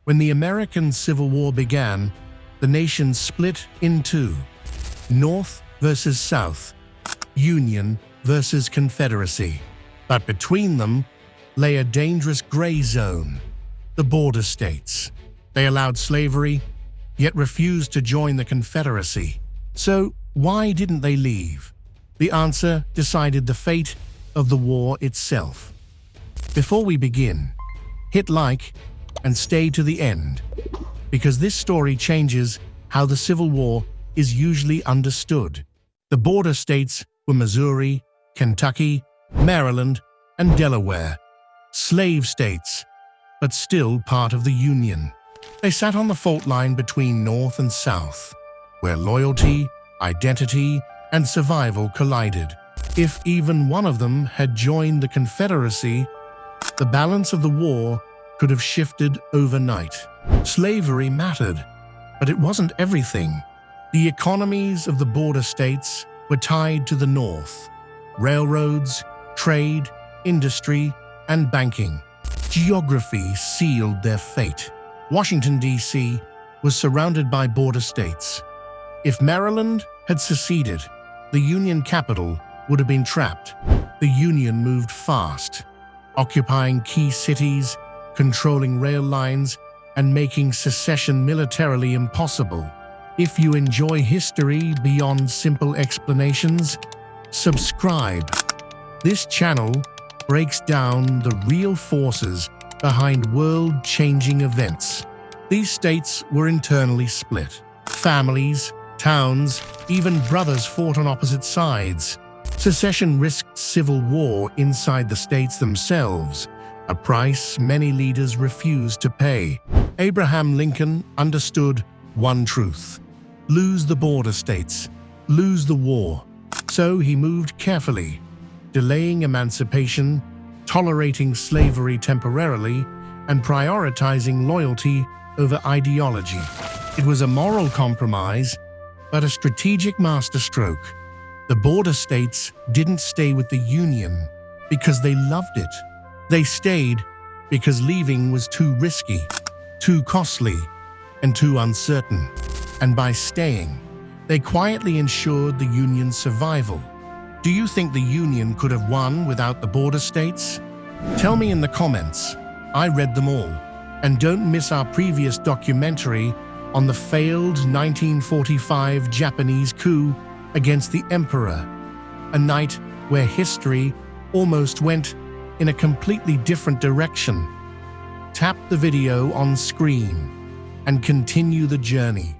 When the American Civil War began, the nation split in two: North versus South, Union versus Confederacy. But between them lay a dangerous gray zone: the border states. They allowed slavery, yet refused to join the Confederacy. So why didn't they leave? The answer decided the fate of the war itself. Before we begin, hit like and stay to the end, because this story changes how the Civil War is usually understood. The border states were Missouri, Kentucky, Maryland, and Delaware. Slave states, but still part of the Union. They sat on the fault line between North and South, where loyalty, identity, and survival collided. If even one of them had joined the Confederacy, the balance of the war could have shifted overnight. Slavery mattered, but it wasn't everything. The economies of the border states were tied to the North: railroads, trade, industry, and banking. Geography sealed their fate. Washington, D.C. was surrounded by border states. If Maryland had seceded, the Union capital would have been trapped. The Union moved fast, occupying key cities, controlling rail lines, and making secession militarily impossible. If you enjoy history beyond simple explanations, subscribe. This channel breaks down the real forces behind world-changing events. These states were internally split. Families, towns, even brothers fought on opposite sides. Secession risked civil war inside the states themselves, a price many leaders refused to pay. Abraham Lincoln understood one truth: lose the border states, lose the war. So he moved carefully, delaying emancipation, tolerating slavery temporarily, and prioritizing loyalty over ideology. It was a moral compromise, but a strategic masterstroke. The border states didn't stay with the Union because they loved it. They stayed because leaving was too risky, too costly, and too uncertain. And by staying, they quietly ensured the Union's survival. Do you think the Union could have won without the border states? Tell me in the comments. I read them all. And don't miss our previous documentary on the failed 1945 Japanese coup against the Emperor, a night where history almost went in a completely different direction. Tap the video on screen and continue the journey.